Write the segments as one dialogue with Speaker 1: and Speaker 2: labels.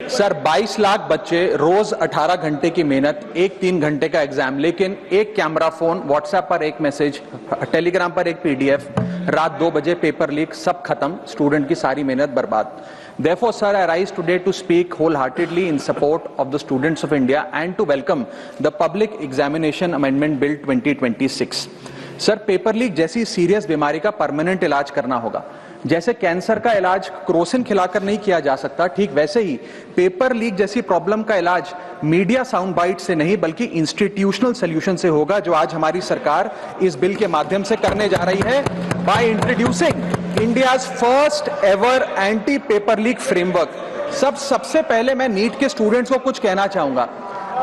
Speaker 1: Sir 22 lakh बच्चे, रोज 18 घंटे की मेहनत, एक 3 घंटे का एग्जाम, लेकिन एक कैमरा फोन, व्हाट्सएप पर एक मैसेज, टेलीग्राम पर एक पीडीएफ, रात 2 बजे पेपर लीक, सब खत्म, स्टूडेंट की सारी मेहनत बर्बाद। Therefore, sir, I rise today to speak wholeheartedly in support of the students of India and to welcome the Public Examination Amendment Bill 2026. Sir, paper leak जैसी सीरियस बीमारी का परमानेंट इलाज करना होगा। जैसे कैंसर का इलाज क्रोसिन खिलाकर नहीं किया जा सकता, ठीक वैसे ही पेपर लीक जैसी प्रॉब्लम का इलाज मीडिया साउंड बाइट से नहीं बल्कि इंस्टीट्यूशनल सॉल्यूशन से होगा, जो आज हमारी सरकार इस बिल के माध्यम से करने जा रही है, by introducing India's first ever anti paper leak framework. सबसे पहले मैं नीट के स्टूडेंट्स को कुछ कहना चाहूंगा।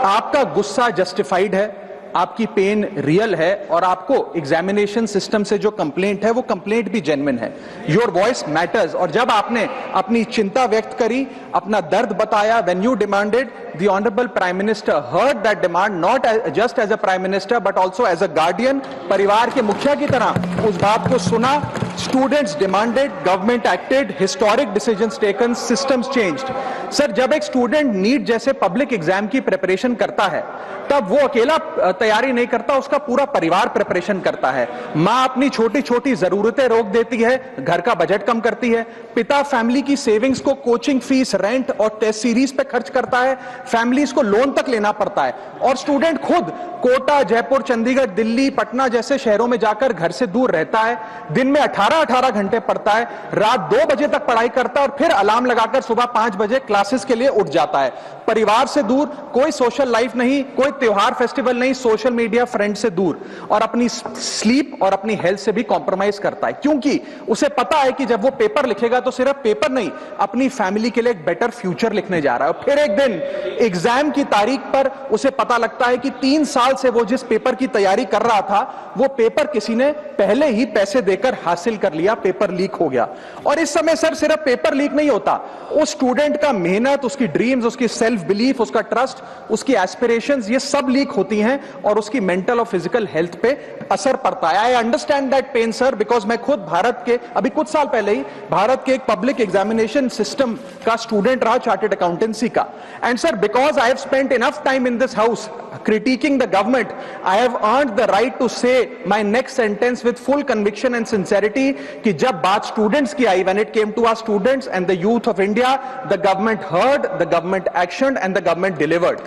Speaker 1: आपका गुस्सा जस्टिफाइड है, आपकी पेन रियल है, और आपको एग्जामिनेशन सिस्टम से जो कंप्लेंट है वो कंप्लेंट भी जेन्युइन है। Your voice matters. और जब आपने अपनी चिंता व्यक्त करी, अपना दर्द बताया, when you demanded, the honourable prime minister heard that demand, not just as a prime minister but also as a guardian, परिवार के मुखिया की तरह उस बात को सुना। Students demanded, government acted, historic decisions taken, systems changed. Sir, जब एक स्टूडेंट नीट जैसे पब्लिक एग्जाम की प्रिपरेशन करता है, तब वो अकेला तैयारी नहीं करता, उसका पूरा परिवार प्रिपरेशन करता है। मां अपनी छोटी छोटी जरूरतें रोक देती है, घर का बजट कम करती है, पिता फैमिली की सेविंग्स को कोचिंग फीस, रेंट और टेस्ट सीरीज पे खर्च करता है, फैमिलीज को लोन तक लेना पड़ता है, और स्टूडेंट खुद कोटा, जयपुर, चंडीगढ़, दिल्ली, पटना जैसे शहरों में जाकर घर से दूर रहता है, दिन में 18-18 घंटे पढ़ता है, रात 2 बजे तक पढ़ाई करता है और फिर अलार्म लगाकर सुबह 5 बजे क्लासेस के लिए उठ जाता है। परिवार से दूर, कोई सोशल लाइफ नहीं, कोई त्योहार फेस्टिवल नहीं, सोशल मीडिया, फ्रेंड से दूर, और अपनी स्लीप और अपनी हेल्थ से भी कॉम्प्रोमाइज करता है, क्योंकि उसे पता है कि जब वो पेपर लिखेगा तो सिर्फ पेपर नहीं, अपनी फैमिली के लिए एक बेटर फ्यूचर लिखने जा रहा है। और फिर एक दिन एग्जाम की तारीख पर उसे पता लगता है कि 3 साल से वो जिस पेपर की तैयारी कर रहा था, वो पेपर किसी ने पहले ही पैसे देकर हासिल कर लिया, पेपर लीक हो गया। और इस समय सर सिर्फ पेपर लीक नहीं होता, उस स्टूडेंट का मेहनत, उसकी ड्रीम्स, उसकी सेल्फ बिलीफ, उसका ट्रस्ट, उसकी एस्पिरेशंस, ये सब लीक होती हैं और उसकी मेंटल और फिजिकल हेल्थ पे असर पड़ता है। I understand that pain sir, because मैं खुद भारत के, अभी कुछ साल पहले ही भारत के एक पब्लिक एग्जामिनेशन सिस्टम का स्टूडेंट रहा, चार्टर्ड अकाउंटेंसी का। And sir, because I have spent enough time in this house critiquing the government, I have earned the right to say my next sentence with full conviction and sincerity कि जब बात students की आई, when it came to our students and the youth of India, the government heard, the government actioned and the government delivered.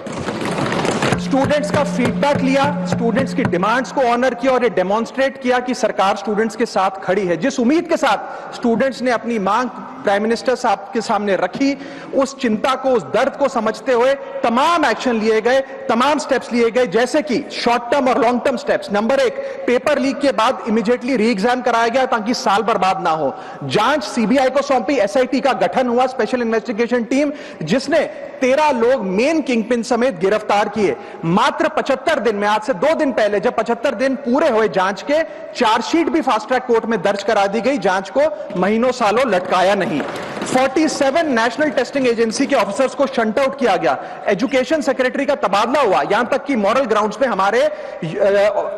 Speaker 1: Students का feedback लिया, students की demands को honour किया और ये डेमोन्स्ट्रेट किया कि सरकार स्टूडेंट्स के साथ खड़ी है। जिस उम्मीद के साथ स्टूडेंट्स ने अपनी मांग प्राइम मिनिस्टर साहब के सामने रखी, उस चिंता को, उस दर्द को समझते हुए तमाम एक्शन लिए गए, तमाम स्टेप्स लिए गए, जैसे कि शॉर्ट टर्म और long term steps. Number 1, paper leak के बाद इमीडिएटली री एग्जाम कराया गया ताकि साल बर्बाद ना हो। जांच सीबीआई को सौंपी, एसआईटी का गठन हुआ, स्पेशल इन्वेस्टिगेशन टीम, जिसने 13 लोग मेन किंगपिन समेत गिरफ्तार किए। मात्र 75 दिन में, आज से 2 दिन पहले जब 75 दिन पूरे हुए जांच के, चार्जशीट भी फास्ट ट्रैक कोर्ट में दर्ज करा दी गई, जांच को महीनों सालों लटकाया नहीं। 47 नेशनल टेस्टिंग एजेंसी के ऑफिसर्स को शंट आउट किया गया, एजुकेशन सेक्रेटरी का तबादला हुआ, यहां तक कि मॉरल ग्राउंड्स पे हमारे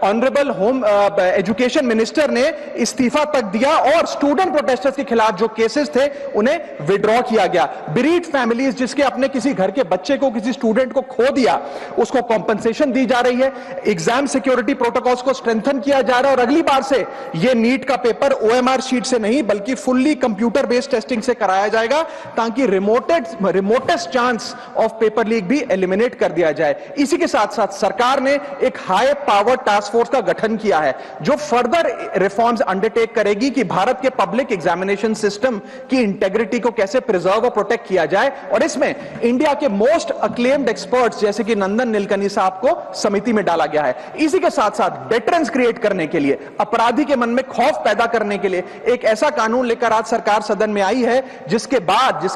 Speaker 1: ऑनरेबल होम एजुकेशन मिनिस्टर ने इस्तीफा तक दिया, और स्टूडेंट प्रोटेस्टर्स के खिलाफ जो केसेस थे उन्हें विड्रॉ किया गया। बेरीड फैमिलीज, जिसके अपने किसी घर के बच्चे को, किसी स्टूडेंट को खो दिया, उसको कॉम्पनसेशन दी जा रही है। एग्जाम सिक्योरिटी प्रोटोकॉल्स को स्ट्रेंथन किया जा रहा है, और अगली बार से यह नीट का पेपर ओएमआर शीट से नहीं बल्कि फुल्ली कंप्यूटर बेस्ड टेस्टिंग से कराया जाएगा, ताकि remotest chance of paper leak भी एलिमिनेट कर दिया जाए। इसी के साथ साथ सरकार ने एक हाई पावर टास्क फोर्स का गठन किया है, जो फर्दर रिफॉर्म्स अंडरटेक करेगी कि भारत के पब्लिक एग्जामिनेशन सिस्टम की इंटेग्रिटी को कैसे प्रिजर्व और प्रोटेक्ट किया जाए, और इसमें इंडिया के मोस्ट अक्लेम्ड एक्सपर्ट्स जैसे कि नंदन नीलकनी साहब को समिति में डाला गया है। इसी के साथ साथ डेटरेंस क्रिएट करने के लिए, अपराधी के मन में खौफ पैदा करने के लिए एक ऐसा कानून लेकर आज सरकार सदन में आई है, जिसके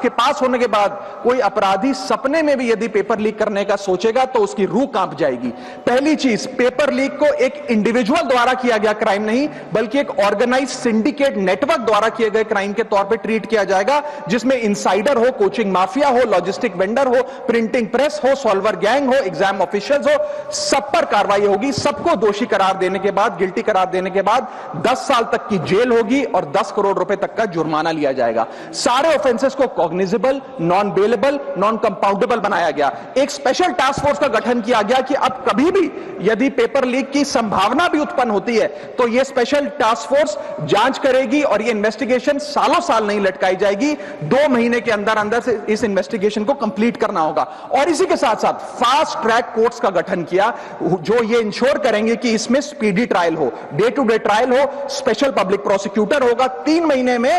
Speaker 1: पास होने के बाद कोई अपराधी सपने में भी यदि पेपर लीक करने का सोचेगा तो उसकी रूह कांप जाएगी। पहली चीज, पेपर लीक को एक इंडिविजुअल द्वारा किया गया क्राइम नहीं बल्कि एक ऑर्गेनाइज्ड सिंडिकेट नेटवर्क द्वारा किए गए क्राइम के तौर पे ट्रीट किया जाएगा, जिसमें इनसाइडर हो, कोचिंग माफिया हो, लॉजिस्टिक वेंडर हो, प्रिंटिंग प्रेस हो, सॉल्वर गैंग हो, एग्जाम ऑफिशियल्स हो, सब पर कार्रवाई होगी। सबको दोषी करार देने के बाद, गिल्टी करार देने के बाद 10 साल तक की जेल होगी और 10 करोड़ रुपए तक का जुर्माना लिया जाएगा। सारे ऑफेंसेस को cognizable, non bailable, non compoundable बनाया गया। एक स्पेशल टास्क फोर्स का गठन किया गया कि अब कभी भी यदि पेपर लीक की संभावना भी उत्पन्न होती है तो यह स्पेशल टास्क फोर्स जांच करेगी और यह इन्वेस्टिगेशन सालों साल नहीं लटकाई जाएगी, 2 महीने के अंदर अंदर से इस इन्वेस्टिगेशन को कंप्लीट करना होगा। और इसी के साथ साथ फास्ट ट्रैक कोर्ट्स का गठन किया जो ये इंश्योर करेंगे कि इसमें स्पीडी ट्रायल हो, डे टू डे ट्रायल हो, स्पेशल पब्लिक प्रोसिक्यूटर होगा, 3 महीने में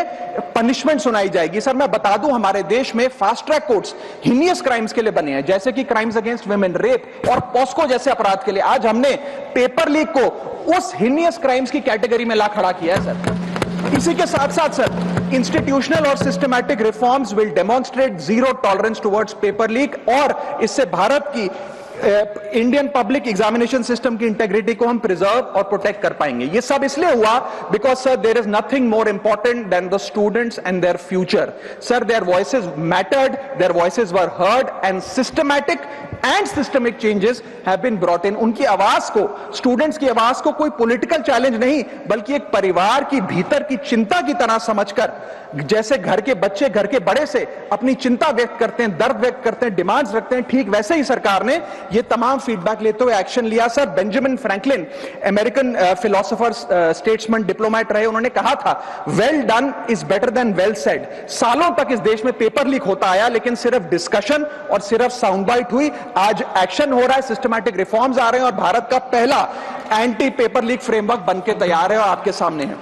Speaker 1: पनिशमेंट सुनाई जाएगी। सर मैं बता दूं, हमारे देश में fast track courts heinous crimes के लिए बने हैं, जैसे कि क्राइम्स अगेंस्ट वुमेन, रेप और पॉस्को जैसे अपराध के लिए। आज हमने पेपर लीक को उस हीनियस क्राइम्स की कैटेगरी में ला खड़ा किया है सर। इसी के साथ साथ सर इंस्टीट्यूशनल और systematic reforms will demonstrate zero tolerance towards paper leak, और इससे भारत की इंडियन पब्लिक एग्जामिनेशन सिस्टम की इंटेग्रिटी को हम प्रिजर्व और प्रोटेक्ट कर पाएंगे। ये सब इसलिए हुआ because sir there is nothing more important than the students and their future. Sir their voices mattered, their voices were heard and systematic and systemic changes have been brought in. उनकी आवाज को, students की आवाज को कोई political challenge नहीं बल्कि एक परिवार की भीतर की चिंता की तरह समझकर, जैसे घर के बच्चे घर के बड़े से अपनी चिंता व्यक्त करते हैं, दर्द व्यक्त करते हैं, डिमांड्स रखते हैं, ठीक वैसे ही सरकार ने ये तमाम फीडबैक लेते हुए एक्शन लिया। Sir Benjamin Franklin American philosopher, statesman, diplomat रहे, उन्होंने कहा था well done is better than well said. सालों तक इस देश में पेपर लीक होता आया लेकिन सिर्फ डिस्कशन और सिर्फ साउंड बाइट हुई। आज एक्शन हो रहा है, सिस्टमैटिक रिफॉर्म्स आ रहे हैं और भारत का पहला एंटी पेपर लीक फ्रेमवर्क बनके तैयार है और आपके सामने है।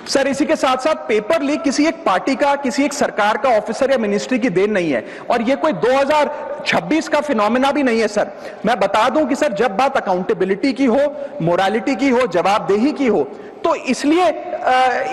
Speaker 1: सर इसी के साथ साथ पेपर लीक किसी एक पार्टी का, किसी एक सरकार का ऑफिसर या मिनिस्ट्री की देन नहीं है और ये कोई 2026 का फिनोमेना भी नहीं है। सर मैं बता दूं कि सर जब बात अकाउंटेबिलिटी की हो, मोरालिटी की हो, जवाबदेही की हो, तो इसलिए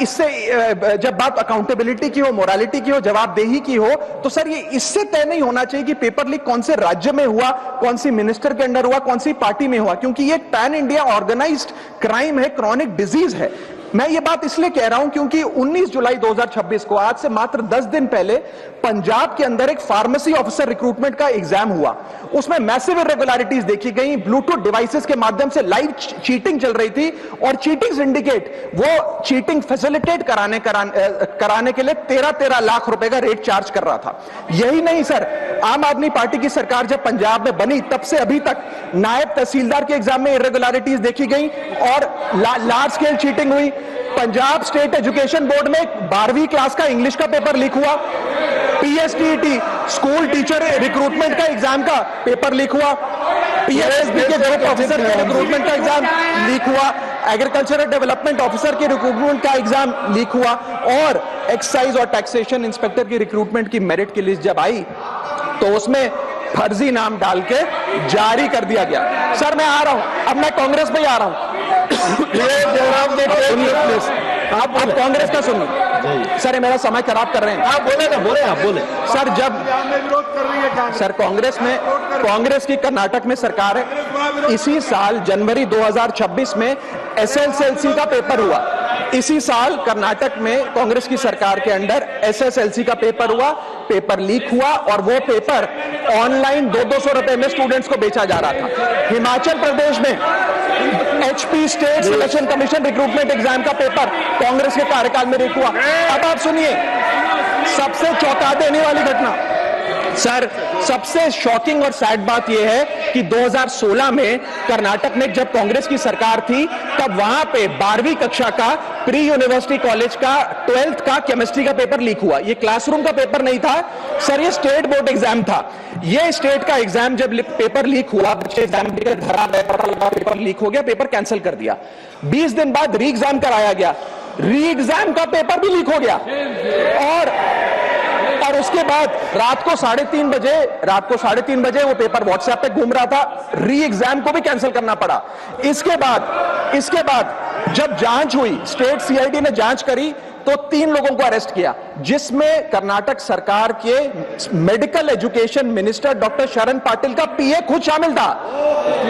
Speaker 1: इससे जब बात अकाउंटेबिलिटी की हो, मोरालिटी की हो, जवाबदेही की हो, तो सर ये इससे तय नहीं होना चाहिए कि पेपर लीक कौन से राज्य में हुआ, कौन सी मिनिस्टर के अंडर हुआ, कौन सी पार्टी में हुआ, क्योंकि ये पैन इंडिया ऑर्गेनाइज्ड क्राइम है, क्रॉनिक डिजीज है। मैं ये बात इसलिए कह रहा हूं क्योंकि 19 जुलाई 2026 को, आज से मात्र 10 दिन पहले, पंजाब के अंदर एक फार्मेसी ऑफिसर रिक्रूटमेंट का एग्जाम हुआ। उसमें मैसिव इरेगुलरिटीज देखी गई, ब्लूटूथ डिवाइसेस के माध्यम से लाइव चीटिंग चल रही थी और चीटिंग सिंडिकेट वो चीटिंग फैसिलिटेट कराने के लिए 13 लाख रुपए का रेट चार्ज कर रहा था। यही नहीं सर, आम आदमी पार्टी की सरकार जब पंजाब में बनी तब से अभी तक नायब तहसीलदार के एग्जाम में इरेगुलरिटीज देखी गई और लार्ज स्केल चीटिंग हुई। पंजाब स्टेट एजुकेशन बोर्ड में 12वीं क्लास का इंग्लिश का पेपर लीक हुआ, पीएसटीईटी स्कूल टीचर रिक्रूटमेंट का एग्जाम का पेपर लीक हुआ, पीएसएसबी के ग्रुप ऑफिसर के रिक्रूटमेंट का एग्जाम लीक हुआ, एग्रीकल्चरल डेवलपमेंट ऑफिसर के रिक्रूटमेंट का एग्जाम लीक हुआ और एक्साइज और टैक्सेशन इंस्पेक्टर की रिक्रूटमेंट की मेरिट की लिस्ट जब आई तो उसमें फर्जी नाम डाल के जारी कर दिया गया। सर मैं आ रहा हूं, अब मैं कांग्रेस पे आ रहा हूं। आप कांग्रेस का सुनिए सर, ये मेरा समय खराब कर रहे हैं। आप बोले सर, जब विरोध कर रही है सर कांग्रेस की कर्नाटक में सरकार है। इसी साल जनवरी 2026 में एसएसएलसी का पेपर हुआ। इसी साल कर्नाटक में कांग्रेस की सरकार के अंडर एसएसएलसी का पेपर हुआ, पेपर लीक हुआ और वो पेपर ऑनलाइन 200 रुपए में स्टूडेंट्स को बेचा जा रहा था। हिमाचल प्रदेश में HP state selection commission recruitment exam का पेपर कांग्रेस के कार्यकाल में लीक हुआ। अब आप सुनिए सबसे चौंका देने वाली घटना सर, सबसे शॉकिंग और सैड बात यह है कि 2016 में कर्नाटक में जब कांग्रेस की सरकार थी तब वहां पे 12वीं कक्षा का प्री यूनिवर्सिटी कॉलेज का 12th का केमिस्ट्री का पेपर लीक हुआ। ये क्लासरूम का पेपर नहीं था सर, ये स्टेट बोर्ड एग्जाम था। ये स्टेट का एग्जाम जब पेपर लीक हुआ, बच्चे एग्जाम देकर घर आ गए, पेपर लीक हो गया, पेपर कैंसिल कर दिया। 20 दिन बाद री एग्जाम कराया गया, री एग्जाम का पेपर भी लीक हो गया और उसके बाद रात को 3:30 बजे वो पेपर व्हाट्सएप पे घूम रहा था, री एग्जाम को भी कैंसिल करना पड़ा। इसके बाद जब जांच हुई, स्टेट सीआईडी ने जांच करी तो 3 लोगों को अरेस्ट किया, जिसमें कर्नाटक सरकार के मेडिकल एजुकेशन मिनिस्टर डॉक्टर शरण पाटिल का पीए खुद शामिल था।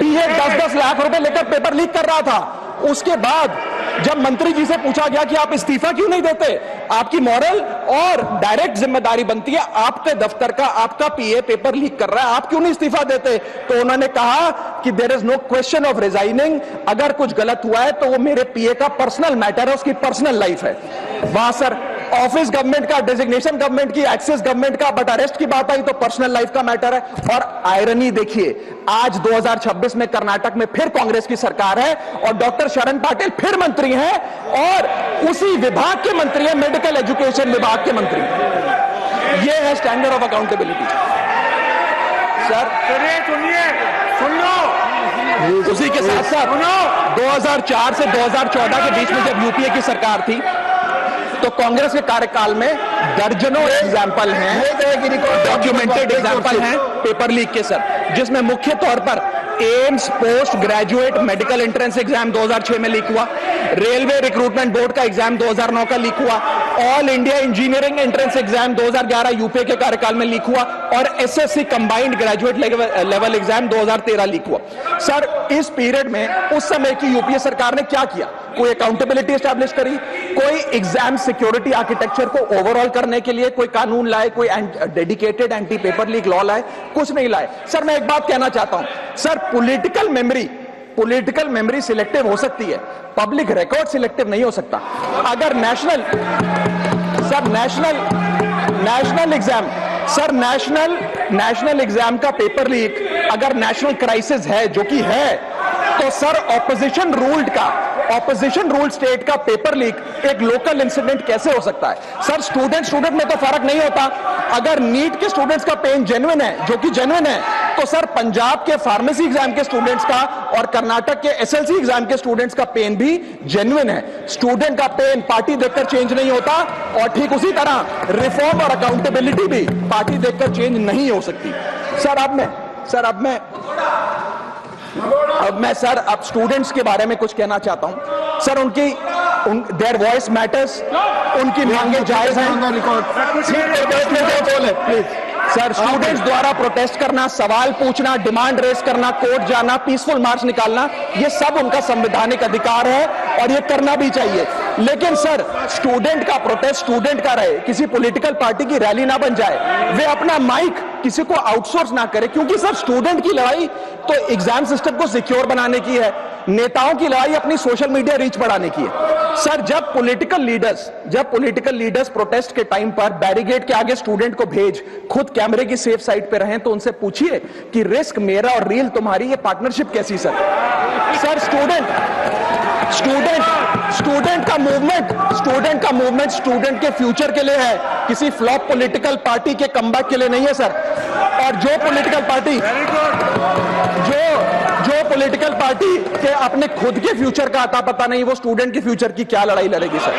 Speaker 1: पीए 10-10 लाख रुपए लेकर पेपर लीक कर रहा था। उसके बाद जब मंत्री जी से पूछा गया कि आप इस्तीफा क्यों नहीं देते, आपकी मॉरल और डायरेक्ट जिम्मेदारी बनती है, आपके दफ्तर का आपका पीए पेपर लीक कर रहा है, आप क्यों नहीं इस्तीफा देते, तो उन्होंने कहा कि there is no question of resigning, अगर कुछ गलत हुआ है तो वो मेरे पीए का पर्सनल मैटर है, उसकी पर्सनल लाइफ है। वहां सर ऑफिस गवर्नमेंट का, डेजिग्नेशन गवर्नमेंट की, एक्सेस गवर्नमेंट का, बट अरेस्ट की बात आई तो पर्सनल लाइफ का मैटर है। और आयरनी देखिए, आज 2026 में कर्नाटक में फिर कांग्रेस की सरकार है और डॉक्टर शरण पाटिल फिर मंत्री हैं और उसी विभाग के मंत्री हैं, मेडिकल एजुकेशन विभाग के मंत्री। ये है स्टैंडर्ड ऑफ अकाउंटेबिलिटी। सर सुनिए, सुन लो, उसी के साथ साथ 2004 से 2014 के बीच में जब यूपीए की सरकार थी तो कांग्रेस के कार्यकाल में दर्जनों एग्जाम्पल हैं, डॉक्यूमेंटेड एग्जाम्पल हैं पेपर लीक के सर, जिसमें मुख्य तौर पर AIIMS post graduate medical entrance exam 2006 में लीक हुआ, रेलवे रिक्रूटमेंट बोर्ड का एग्जाम 2009 का लीक हुआ, all India engineering entrance exam 2011 UPA के कार्यकाल में लीक हुआ और SSC combined graduate level exam 2013 leak हुआ। सर इस पीरियड में उस समय की यूपीए सरकार ने क्या किया? कोई अकाउंटेबिलिटी एस्टैब्लिश करी, कोई एग्जाम सिक्योरिटी आर्किटेक्चर को ओवरऑल करने के लिए कोई कानून लाए, कोई dedicated anti paper leak law लाए? कुछ नहीं लाए। सर मैं एक बात कहना चाहता हूं, सर पॉलिटिकल मेमोरी सिलेक्टिव हो सकती है, पब्लिक रिकॉर्ड सिलेक्टिव नहीं हो सकता। अगर नेशनल एग्जाम का पेपर लीक अगर नेशनल क्राइसिस है, जो कि है, तो सर ऑपोजिशन रूल्ड स्टेट का पेपर लीक एक लोकल इंसिडेंट कैसे हो सकता है? सर स्टूडेंट में तो फर्क नहीं होता। अगर नीट के स्टूडेंट्स का पेन जेन्युइन है, जो कि जेन्युइन है, तो सर पंजाब के फार्मेसी एग्जाम के स्टूडेंट्स का और कर्नाटक के एसएलसी एग्जाम के स्टूडेंट्स का पेन भी जेन्युइन है। स्टूडेंट का पेन पार्टी देखकर चेंज नहीं होता और ठीक उसी तरह रिफॉर्म और अकाउंटेबिलिटी भी पार्टी देखकर चेंज नहीं हो सकती। अब स्टूडेंट्स के बारे में कुछ कहना चाहता हूं। सर देयर वॉइस मैटर्स, उनकी मांगे जायज हैं। सर स्टूडेंट्स द्वारा प्रोटेस्ट करना, सवाल पूछना, डिमांड रेस करना, कोर्ट जाना, पीसफुल मार्च निकालना, ये सब उनका संवैधानिक अधिकार है और ये करना भी चाहिए। लेकिन सर स्टूडेंट का प्रोटेस्ट स्टूडेंट का रहे, किसी पॉलिटिकल पार्टी की रैली ना बन जाए, वे अपना माइक किसी को आउटसोर्स ना करे, क्योंकि सर स्टूडेंट की लड़ाई तो एग्जाम सिस्टम को सिक्योर बनाने की है, नेताओं की लड़ाई अपनी सोशल मीडिया रीच बढ़ाने की है। सर जब पॉलिटिकल लीडर्स प्रोटेस्ट के टाइम पर बैरिकेड के आगे स्टूडेंट को भेज खुद कैमरे की सेफ साइड पे रहें, तो उनसे पूछिए कि रिस्क मेरा और रील तुम्हारी, ये पार्टनरशिप कैसी? सर स्टूडेंट का मूवमेंट स्टूडेंट के फ्यूचर के लिए है, किसी फ्लॉप पॉलिटिकल पार्टी के कमबैक के लिए नहीं है सर। और जो पॉलिटिकल पार्टी के अपने खुद के फ्यूचर का आता पता नहीं, वो स्टूडेंट के फ्यूचर की क्या लड़ाई लड़ेगी सर?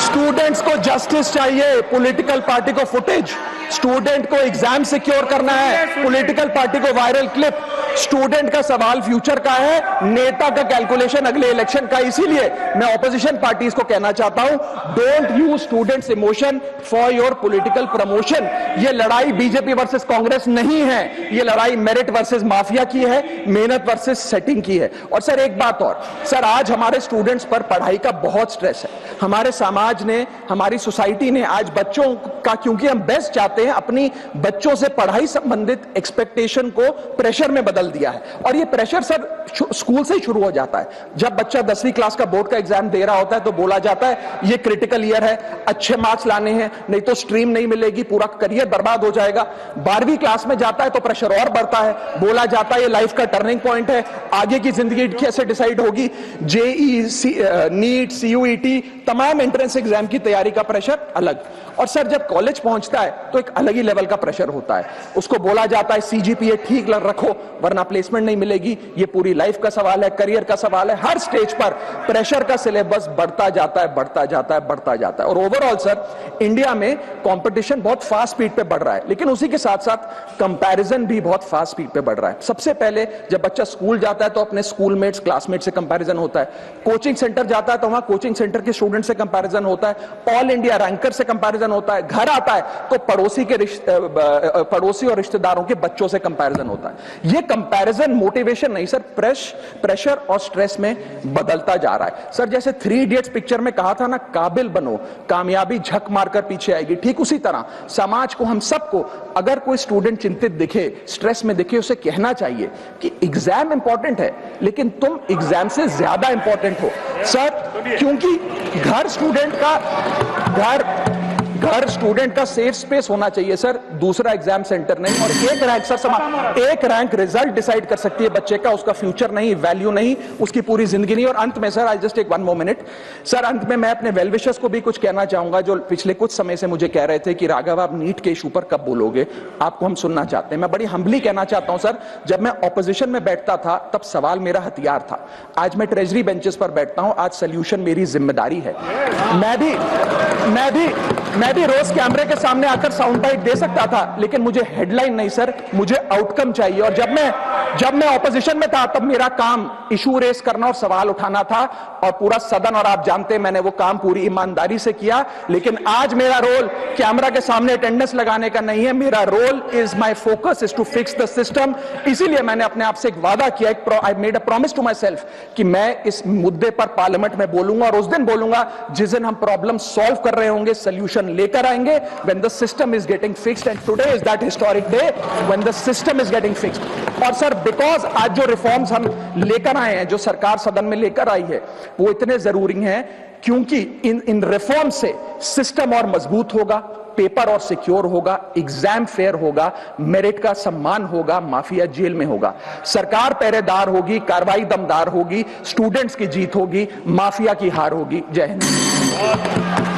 Speaker 1: स्टूडेंट्स को जस्टिस चाहिए, पॉलिटिकल पार्टी को फुटेज। स्टूडेंट को एग्जाम सिक्योर करना है, पॉलिटिकल पार्टी को वायरल क्लिप। स्टूडेंट का सवाल फ्यूचर का है, नेता का कैलकुलेशन अगले इलेक्शन का। इसीलिए मैं ऑपोजिशन पार्टीज को कहना चाहता हूं, don't use students emotion for your political promotion. ये लड़ाई बीजेपी वर्सेस कांग्रेस नहीं है, ये लड़ाई मेरिट वर्सेस माफिया की है, मेहनत वर्सेस सेटिंग की है। और सर एक बात और, सर आज हमारे स्टूडेंट्स पर पढ़ाई का बहुत स्ट्रेस है। हमारे समाज ने, हमारी सोसाइटी ने आज बच्चों का, क्योंकि हम बेस्ट चाहते हैं, अपनी बच्चों से पढ़ाई संबंधित एक्सपेक्टेशन को प्रेशर में बदल दिया है। और ये प्रेशर सर स्कूल से ही शुरू हो जाता है। जब बच्चा 10वीं क्लास का बोर्ड का एग्जाम दे रहा होता है तो बोला जाता है ये क्रिटिकल ईयर है, अच्छे मार्क्स लाने हैं, नहीं तो स्ट्रीम नहीं मिलेगी, पूरा करियर बर्बाद हो जाएगा। 12वीं क्लास में जाता है तो प्रेशर और बढ़ता है, बोला जाता है ये लाइफ का टर्निंग पॉइंट है, आगे की जिंदगी कैसे डिसाइड होगी। जेई, नीट, सीयूईटी, तमाम एंट्रेंस एग्जाम की तैयारी का प्रेशर अलग। और सर जब कॉलेज पहुंचता है तो एक अलग ही लेवल का प्रेशर होता है। उसको बोला जाता है सीजीपीए ठीक रखो वरना प्लेसमेंट नहीं मिलेगी। ये पूरी लाइफ का सवाल है, करियर का सवाल है। हर स्टेज पर प्रेशर का सिलेबस बढ़ता जाता है। और ओवरऑल सर इंडिया में कंपटीशन बहुत फास्ट स्पीड पे बढ़ रहा है, लेकिन उसी के साथ साथ कंपैरिजन भी बहुत फास्ट स्पीड पे बढ़ रहा है। सबसे पहले जब बच्चा स्कूल जाता है तो अपने स्कूलमेट्स, क्लासमेट से कंपैरिजन होता है। कोचिंग सेंटर जाता है तो वहां कोचिंग सेंटर के स्टूडेंट से कंपैरिजन होता है। ऑल इंडिया रैंकर से कंपैरिजन होता है। घर आता है तो पड़ोसी और रिश्तेदारों के बच्चों से कंपैरिजन होता है। ये कंपैरिजन मोटिवेशन नहीं सर, प्रेशर और स्ट्रेस में बदलता जा रहा है सर। जैसे 3 इडियट्स पिक्चर में कहा था ना, काबिल बनो, कामयाबी झक मारकर पीछे आएगी, ठीक उसी तरह समाज को, हम सबको, अगर कोई स्टूडेंट चिंतित दिखे, स्ट्रेस में दिखे, उसे कहना चाहिए कि एग्जाम इंपॉर्टेंट है लेकिन तुम एग्जाम से ज्यादा इंपॉर्टेंट हो सर, क्योंकि घर स्टूडेंट का सेफ स्पेस होना चाहिए सर, दूसरा एग्जाम सेंटर नहीं। और एक रैंक रिजल्ट डिसाइड कर सकती है बच्चे का, उसका फ्यूचर नहीं, वैल्यू नहीं, उसकी पूरी जिंदगी नहीं। और अंत में sir, I just take 1 more minute sir, अंत में मैं अपने वेल विशर्स को भी कुछ कहना चाहूंगा, जो पिछले कुछ समय से मुझे कह रहे थे कि राघव आप नीट के इशू पर कब बोलोगे, आपको हम सुनना चाहते हैं। मैं बड़ी हम्बली कहना चाहता हूं सर, जब मैं ऑपोजिशन में बैठता था तब सवाल मेरा हथियार था, आज मैं ट्रेजरी बेंचेस पर बैठता हूं, आज सोल्यूशन मेरी जिम्मेदारी है। मैं भी रोज कैमरे के सामने आकर साउंड बाइट दे सकता था, लेकिन मुझे हेडलाइन नहीं सर, मुझे आउटकम चाहिए। और जब मैं ऑपोजिशन में था तब मेरा काम इशू रेस करना और सवाल उठाना था, और पूरा सदन, और आप जानते हैं मैंने वो काम पूरी ईमानदारी से किया। लेकिन आज मेरा रोल कैमरा के सामने अटेंडेंस लगाने का नहीं है, मेरा role is, my focus is to fix the system. इसीलिए मैंने अपने आप से एक वादा किया, I made a promise to myself कि मैं इस मुद्दे पर पार्लियामेंट में बोलूंगा, और उस दिन बोलूंगा जिस दिन हम प्रॉब्लम सॉल्व कर रहे होंगे, सोल्यूशन लेकर आएंगे, when the system is getting fixed, and today is that historic day when the system is getting fixed। और सर, बिकॉज आज जो रिफॉर्म्स हम लेकर आए हैं, जो सरकार सदन में लेकर आई है, वो इतने जरूरी हैं क्योंकि इन रिफॉर्म से सिस्टम और मजबूत होगा, पेपर और सिक्योर होगा, एग्जाम फेयर होगा, मेरिट का सम्मान होगा, माफिया जेल में होगा, सरकार पहरेदार होगी, कार्रवाई दमदार होगी, स्टूडेंट्स की जीत होगी, माफिया की हार होगी। जय हिंद।